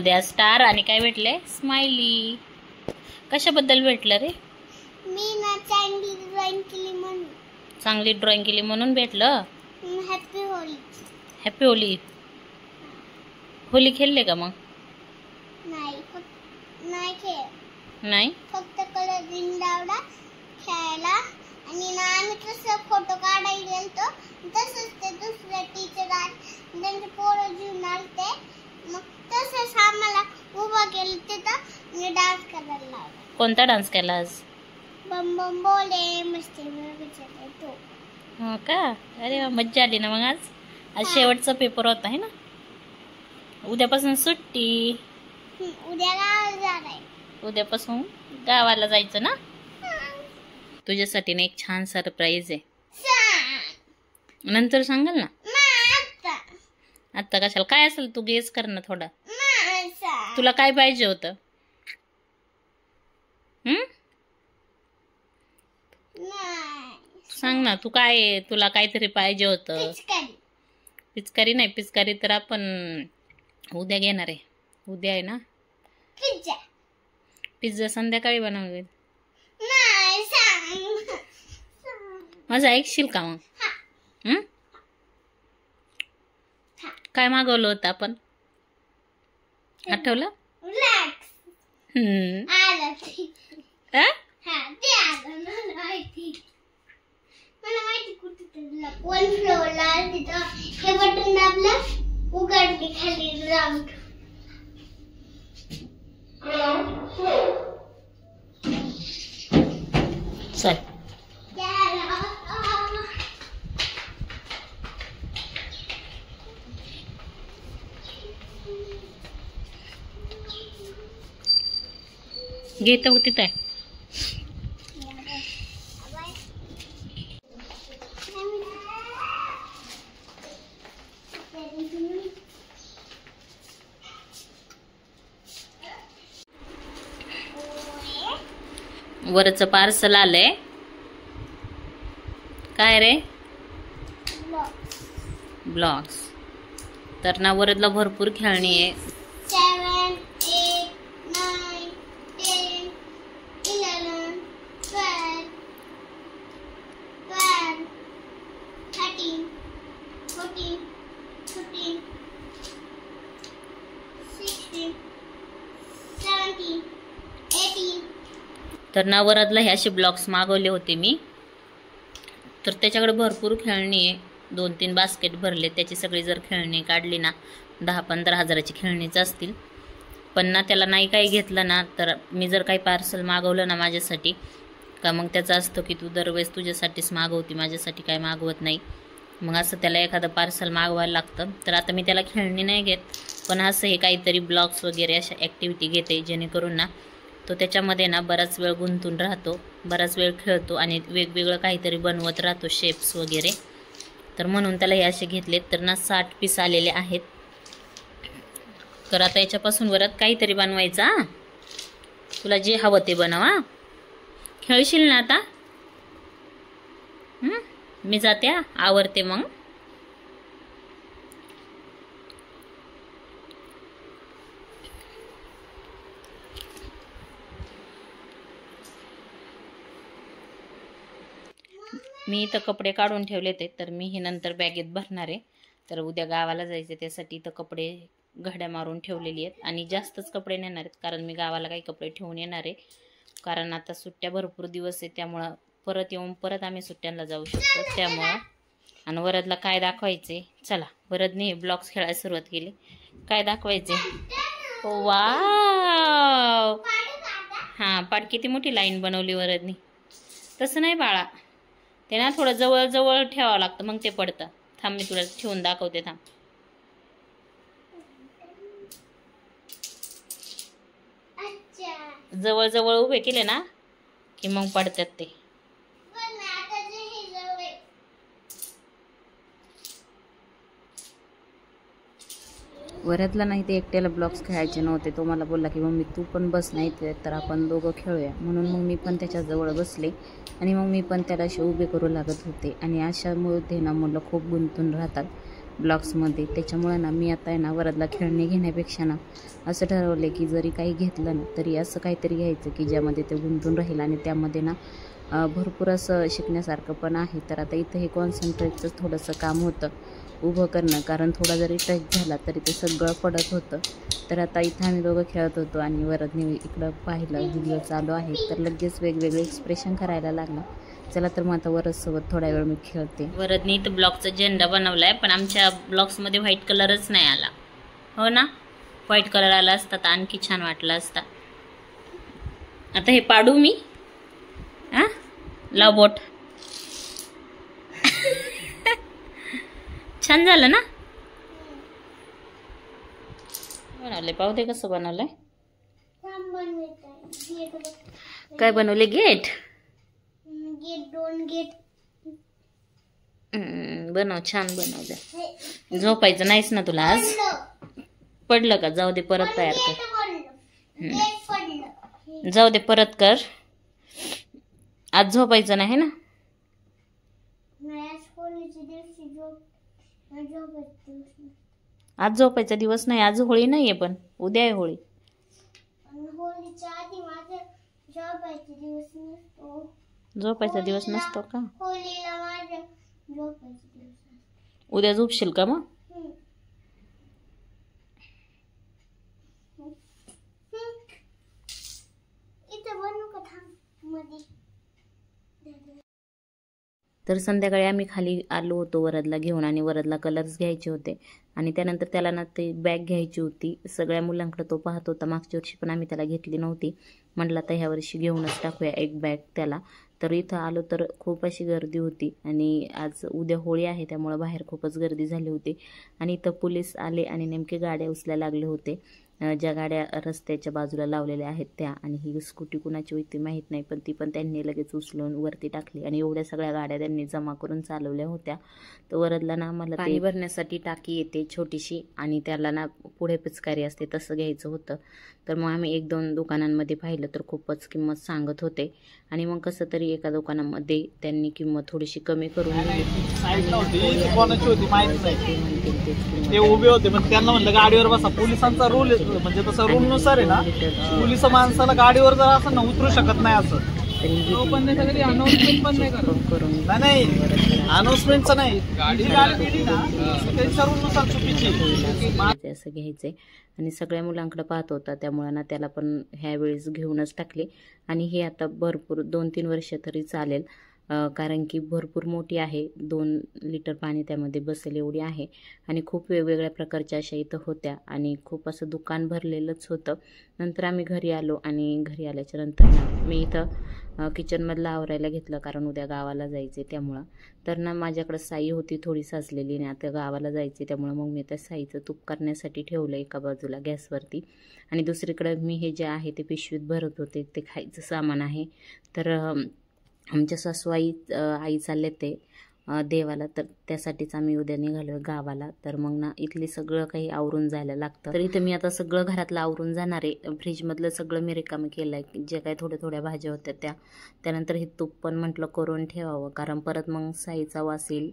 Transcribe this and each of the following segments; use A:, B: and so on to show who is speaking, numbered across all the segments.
A: मध्ये आज स्टार आणि काय भेटले स्माइली. कशाबद्दल भेटलं रे?
B: मी ना चांगली ड्रॉइंग केली म्हणून.
A: चांगली ड्रॉइंग केली म्हणून भेटलं.
B: Happy Holy.
A: Happy Holy. Holy खेळले का मग?
B: नाही खेळ.
A: नाही
B: फक्त कलरिंग लावला खेळायला. आणि ना आम्ही तसं फोटो काढायला गेलतो तसंच ते दुसऱ्या टीचर आणि त्यांचे पोरं घेऊन आलते. मग तसंच आम्हाला उभा केलं तिथं मी डान्स करायला लावला.
A: कोणता डान्स केला आज?
B: बम बम बोले मस्ती में विचारते तो.
A: हो का? अरे वा, मज्जा आली ना मग आज शेवटचा पेपर होता है ना. उद्यापासून सुट्टी.
B: उद्या गावाला जाणार.
A: उद्यापासून गावाला जायचं ना. तुझ्यासाठी ना एक छान सरप्राईज आहे. नंतर सांगाल ना. आता कशाला? काय असेल तू गेस कर ना थोडा. तुला काय पाहिजे होतं? सांग ना तू काय, तुला काहीतरी पाहिजे होतं. पिचकारी नाही, पिचकारी तर आपण उद्या घेणार आहे. उद्या आहे ना पिझ्झा संध्याकाळी बनवून. माझं ऐकशील का मग? काय मागवलं होतं आपण? आठवलं?
B: हे बटन दाबलं उघडली खाली राऊंड.
A: चल घेत होती काय? वरचं पार्सल आलंय. काय रे? ब्लॉग्स. तर ना वरदला भरपूर खेळणी आहे.
B: 7, 8, 9, 10, 11, 12, 13, 14, 15, 16, 17, 18.
A: तर ना वरदला हे असे ब्लॉक्स मागवले होते मी. तर त्याच्याकडे भरपूर खेळणी आहे. 2-3 बास्केट भरले. त्याची सगळी जर खेळणी काढली ना 10-15 हजाराची खेळणीच असतील. पण ना त्याला नाही काही घेतलं ना तर मी जर काही पार्सल मागवलं ना माझ्यासाठी का मग त्याचं असतं की तू दरवेळेस तुझ्यासाठीच मागवती, माझ्यासाठी काय मागवत नाही. मग असं त्याला एखादं पार्सल मागवायला लागतं. तर आता मी त्याला खेळणी नाही घेत, पण असं हे काहीतरी ब्लॉग्स वगैरे अशा ॲक्टिव्हिटी घेते जेणेकरून ना तो त्याच्यामध्ये ना बराच वेळ गुंतून राहतो, बराच वेळ खेळतो आणि वेगवेगळं काहीतरी बनवत राहतो, शेप्स वगैरे. तर म्हणून त्याला हे असे घेतलेत. तर ना 60 पीस आलेले आहेत. तर आता याच्यापासून वरत काहीतरी बनवायचा. तुला जे हवं ते बनवा. खेळशील ना आता? मी जाते, आवरते मग. मी इथं कपडे काढून ठेवले ते. तर मी हे नंतर बॅगेत भरणार आहे. तर उद्या गावाला जायचं त्यासाठी इथं कपडे घड्या मारून ठेवलेली आहेत. आणि जास्तच कपडे नेणार आहेत कारण मी गावाला काही कपडे ठेवून येणार आहे. कारण आता सुट्ट्या भरपूर दिवस आहे, त्यामुळं परत येऊन परत आम्ही सुट्ट्यांना जाऊ शकतो. त्यामुळं आणि वरदला काय दाखवायचे? चला, वरदने हे ब्लॉक्स खेळायला सुरुवात केली. काय दाखवायचे? वाव! हां, पाड किती मोठी लाईन बनवली वरदनी. तसं नाही बाळा, ते ना थोडं जवळ जवळ ठेवावं लागतं मग ते पडतं. थांब, मी तुला ठेवून दाखवते. थांब. जवळ जवळ उभे केले ना की मग पडतात ते. वरदला नाही ते एकट्याला ब्लॉक्स खेळायचे नव्हते. तो मला बोलला की मम्मी तू पण बस, नाही तर आपण दोघं खेळूया. म्हणून मग मी पण त्याच्याजवळ बसले आणि मग मी पण त्याला असे उभे करू लागत होते. आणि अशामुळे ते ना मुलं खूप गुंतून राहतात. ब्लॉक्समध्ये. त्याच्यामुळे ना मी आता आहे ना वरदला खेळणे घेण्यापेक्षा ना असं ठरवलं की जरी काही घेतलं ना तरी असं काहीतरी घ्यायचं की ज्यामध्ये ते गुंतून राहील आणि त्यामध्ये ना भरपूर असं शिकण्यासारखं पण आहे. तर आता इथं हे कॉन्सन्ट्रेटचं थोडंसं काम होतं उभं करणं, कारण थोडा जरी टच झाला तरी ते सगळं पडत होतं. तर आता इथं आम्ही दोघं खेळत होतो आणि वरदने इकडं पाहिलं व्हिडिओ चालू आहे तर लगेच वेगवेगळे एक्सप्रेशन करायला लागला. चला तर मग आता वरदसोबत थोडा वेळ मी खेळते. वरदने इथं ब्लॉकचा झेंडा बनवलाय, पण आमच्या ब्लॉक्समध्ये व्हाईट कलरच नाही आला. हो ना, व्हाईट कलर आला असता तर आणखी छान वाटलं असता. आता हे पाडू मी. लाव बोट. छान झालं ना. बनवलंय, पाहू दे कसं बनवलंय. काय बनवले? गेट. बनव, छान बनवलं. झोपायचं नाहीच ना तुला आज? पडलं का? जाऊ दे, परत तयार कर. जाऊ दे, परत कर. आज झोपायचं नाही ना. आज झोपायचा दिवस नाही. आज होळी नाहीये, पण उद्या आहे होळी. झोपायचा दिवस नसतो का? उद्या झोपशील का मग? तर संध्याकाळी आम्ही खाली आलो होतो वरदला घेऊन आणि वरदला कलर्स घ्यायचे होते आणि त्यानंतर त्याला ना ते बॅग घ्यायची होती. सगळ्या मुलांकडे तो पाहत होता. मागच्या वर्षी पण आम्ही त्याला घेतली नव्हती. म्हटलं आता ह्या वर्षी घेऊनच टाकूया एक बॅग त्याला. तर इथं आलो तर खूप अशी गर्दी होती आणि आज उद्या होळी आहे त्यामुळे बाहेर खूपच गर्दी झाली होती. आणि इथं पोलीस आले आणि नेमके गाड्या उचलायला लागले होते. ज्या गाड्या रस्त्याच्या बाजूला लावलेल्या आहेत त्या. आणि ही स्कूटी कुणाची होती माहीत नाही, पण ती पण त्यांनी लगेच उचलून वरती टाकली आणि एवढ्या सगळ्या गाड्या त्यांनी जमा करून चालवल्या होत्या. तर वरदला ना आम्हाला पाणी भरण्यासाठी टाकी येते छोटीशी आणि त्याला ना पुढे पिचकारी असते, तसं घ्यायचं होतं. तर मग आम्ही 1-2 दुकानांमध्ये पाहिलं तर खूपच किंमत सांगत होते आणि मग कसं तरी एका दुकानामध्ये त्यांनी किंमत थोडीशी कमी करून
C: ते उभे होते, पण त्यांना म्हणलं गाडीवर बसा. पोलिसांचा रूल म्हणजे तसं रूल नुसार आहे ना, पोलिस माणसाला गाडीवर जर असं ना उतरू शकत नाही. असं नाही, अनाउन्समेंटचं नाही, त्यांच्या रूल नुसार चुकीची
A: असं घ्यायचंय. आणि सगळ्या मुलांकडे पाहत होता त्यामुळे ना त्याला पण ह्यावेळेस घेऊनच टाकले. आणि हे आता भरपूर 2-3 वर्ष तरी चालेल, कारण की भरपूर मोठी आहे. 2 लिटर पाणी त्यामध्ये बसेल एवढी आहे. आणि खूप वेगवेगळ्या प्रकारच्या अशा इथं होत्या आणि खूप असं दुकान भरलेलंच होतं. नंतर आम्ही घरी आलो आणि घरी आल्याच्या नंतर मी इथं किचनमधलं आवरायला घेतलं, कारण उद्या गावाला जायचे त्यामुळं. तर ना माझ्याकडं साई होती थोडी साचलेली आणि आता गावाला जायचे त्यामुळं मग मी त्या साईचं तूप करण्यासाठी ठेवलं एका बाजूला गॅसवरती. आणि दुसरीकडं मी हे जे आहे ते पिशवीत भरत होते, ते खायचं सामान आहे. तर आमच्या सासूबाई आई चालले ते देवाला, तर त्यासाठीच आम्ही उद्या निघालो गावाला. तर मग ना इथले सगळं काही आवरून जायला लागतं. तर इथं मी आता सगळं घरातलं आवरून जाणार आहे. फ्रीजमधलं सगळं मी रिकामं केलं आहे, जे काही थोड्या भाज्या होत्या त्या. त्यानंतर हे तूप पण म्हटलं करून ठेवावं, कारण परत मग साईचा वास येईल.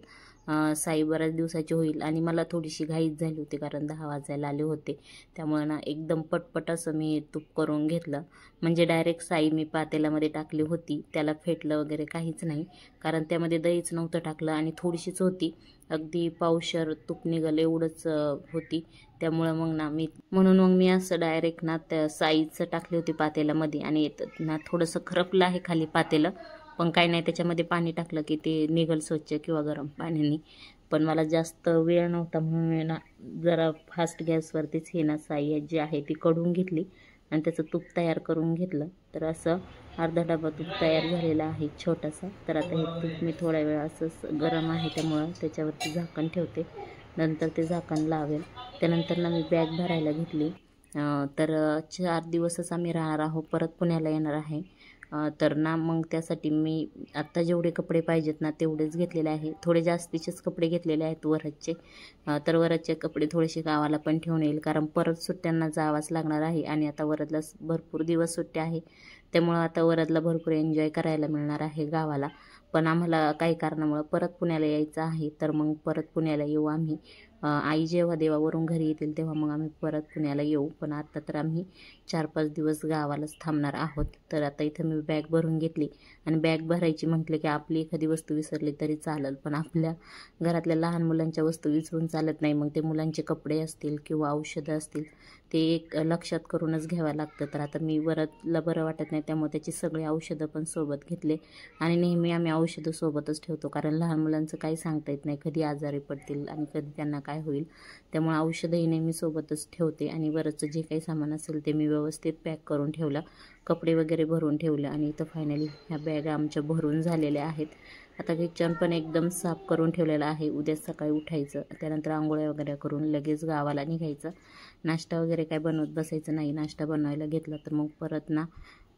A: साई बऱ्याच दिवसाची होईल आणि मला थोडीशी घाईच झाली होती, कारण 10 वाजायला आले होते. त्यामुळे ना एकदम पटपट असं मी तूप करून घेतलं. म्हणजे डायरेक्ट साई मी पातेल्यामध्ये टाकली होती, त्याला फेटलं वगैरे काहीच नाही, कारण त्यामध्ये दहीच नव्हतं टाकलं आणि थोडीशीच होती. अगदी पावशर तूप निघालं एवढंच होती. त्यामुळं म्हणून मग मी असं डायरेक्ट ना त्या साईचं टाकली होती पातेल्यामध्ये. आणि ना थोडंसं खरपलं आहे खाली पातेलं, पण काही नाही, त्याच्यामध्ये पाणी टाकलं की ते निघल स्वच्छ किंवा गरम पाण्याने. पण मला जास्त वेळ नव्हता म्हणून मी ना जरा फास्ट गॅसवरतीच हे ना साई जी आहे ती कढून घेतली आणि त्याचं तूप तयार करून घेतलं. तर असं अर्धा डबा तूप तयार झालेला आहे छोटासा. तर आता हे तूप मी थोड्या वेळ असं गरम आहे त्यामुळं त्याच्यावरती झाकण ठेवते, नंतर ते झाकण लावेल. त्यानंतर ना मी बॅग भरायला घेतली. तर 4 दिवसच आम्ही राहणार आहोत, परत पुण्याला येणार आहे. तर ना मग त्यासाठी मी आत्ता जेवढे कपडे पाहिजेत ना तेवढेच घेतलेले आहे. थोडे जास्तीचेच कपडे घेतलेले आहेत वरदचे. तर वरदचे कपडे थोडेसे गावाला पण ठेवून येईल, कारण परत सुट्ट्यांना जावंच लागणार आहे. आणि आता वरदला भरपूर दिवस सुट्ट्या आहे, त्यामुळं आता वरदला भरपूर एन्जॉय करायला मिळणार आहे गावाला. पण आम्हाला काही कारणामुळं परत पुण्याला यायचं आहे, तर मग परत पुण्याला येऊ आम्ही. आई जेव्हा देवावरून घरी येतील तेव्हा मग आम्ही परत पुण्याला येऊ. पण आता तर आम्ही 4-5 दिवस गावालाच थांबणार आहोत. तर आता इथं मी बॅग भरून घेतली आणि बॅग भरायची म्हटलं की आपली एखादी वस्तू विसरली तरी चालेल, पण आपल्या घरातल्या लहान मुलांच्या वस्तू विसरून चालत नाही. मग ते मुलांचे कपडे असतील किंवा औषधं असतील ते एक लक्षात करूनच घ्यावं लागतं. तर आता मी वरदला बरं वाटत नाही त्यामुळे त्याची सगळी औषधं पण सोबत घेतले आणि नेहमी आम्ही औषधं सोबतच ठेवतो, कारण लहान मुलांचं काही सांगता येत नाही, कधी आजारी पडतील आणि कधी त्यांना काय होईल. त्यामुळे औषधंही नेहमी सोबतच ठेवते आणि वरचं जे काही सामान असेल ते मी व्यवस्थित पॅक करून ठेवलं, कपडे वगैरे भरून ठेवले. आणि इथं फायनली ह्या बॅगा आमच्या भरून झालेल्या आहेत. आता किचन पण एकदम साफ करून ठेवलेलं आहे. उद्या सकाळी उठायचं, त्यानंतर आंघोळ्या वगैरे करून लगेच गावाला निघायचं. नाश्ता वगैरे काय बनवत बसायचं नाही. नाश्ता बनवायला घेतला तर मग परत ना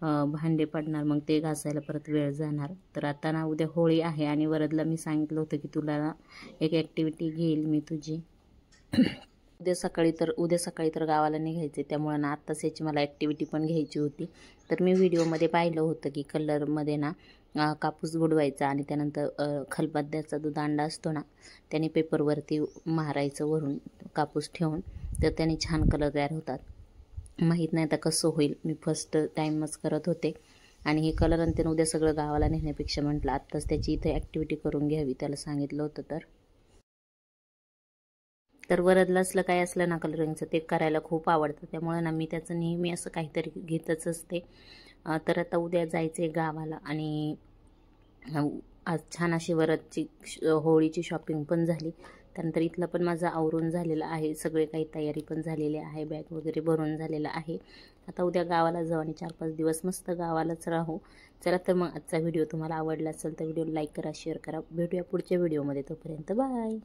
A: भांडे पडणार, मग ते घासायला परत वेळ जाणार. तर आता ना उद्या होळी आहे आणि वरदला मी सांगितलं होतं की तुला ना एक ॲक्टिव्हिटी घेईल मी तुझी उद्या सकाळी तर गावाला निघायचे, त्यामुळे ना आत्ताच याची मला ॲक्टिव्हिटी पण घ्यायची होती. तर मी व्हिडिओमध्ये पाहिलं होतं की कलरमध्ये ना कापूस बुडवायचा आणि त्यानंतर खलबत्त्याचा जो दांडा असतो ना त्याने पेपरवरती मारायचं वरून कापूस ठेवून, तर त्याने छान कलर तयार होतात. माहीत नाही आता कसं होईल, मी फर्स्ट टाईमच करत होते आणि हे कलर आणि त्यानं उद्या सगळं गावाला नेण्यापेक्षा म्हटलं आत्ताच त्याची इथे ॲक्टिव्हिटी करून घ्यावी, त्याला सांगितलं होतं. तर वरदला असलं काय असलं ना कलरिंगचं ते करायला खूप आवडतं, त्यामुळे ना मी त्याचं नेहमी असं काहीतरी घेतच असते. तर आता उद्या जायचे गावाला आणि आज छान अशी वरदची होळीची शॉपिंग पण झाली. त्यानंतर इथलं पण माझं आवरून झालेलं आहे, सगळे काही तयारी पण झालेली आहे, बॅग वगैरे भरून झालेलं आहे. आता उद्या गावाला जाऊ आणि 4-5 दिवस मस्त गावालाच राहू. चला तर मग आजचा व्हिडिओ तुम्हाला आवडला असेल तर व्हिडिओ लाईक करा, शेअर करा. भेटूया पुढच्या व्हिडिओमध्ये, तोपर्यंत बाय.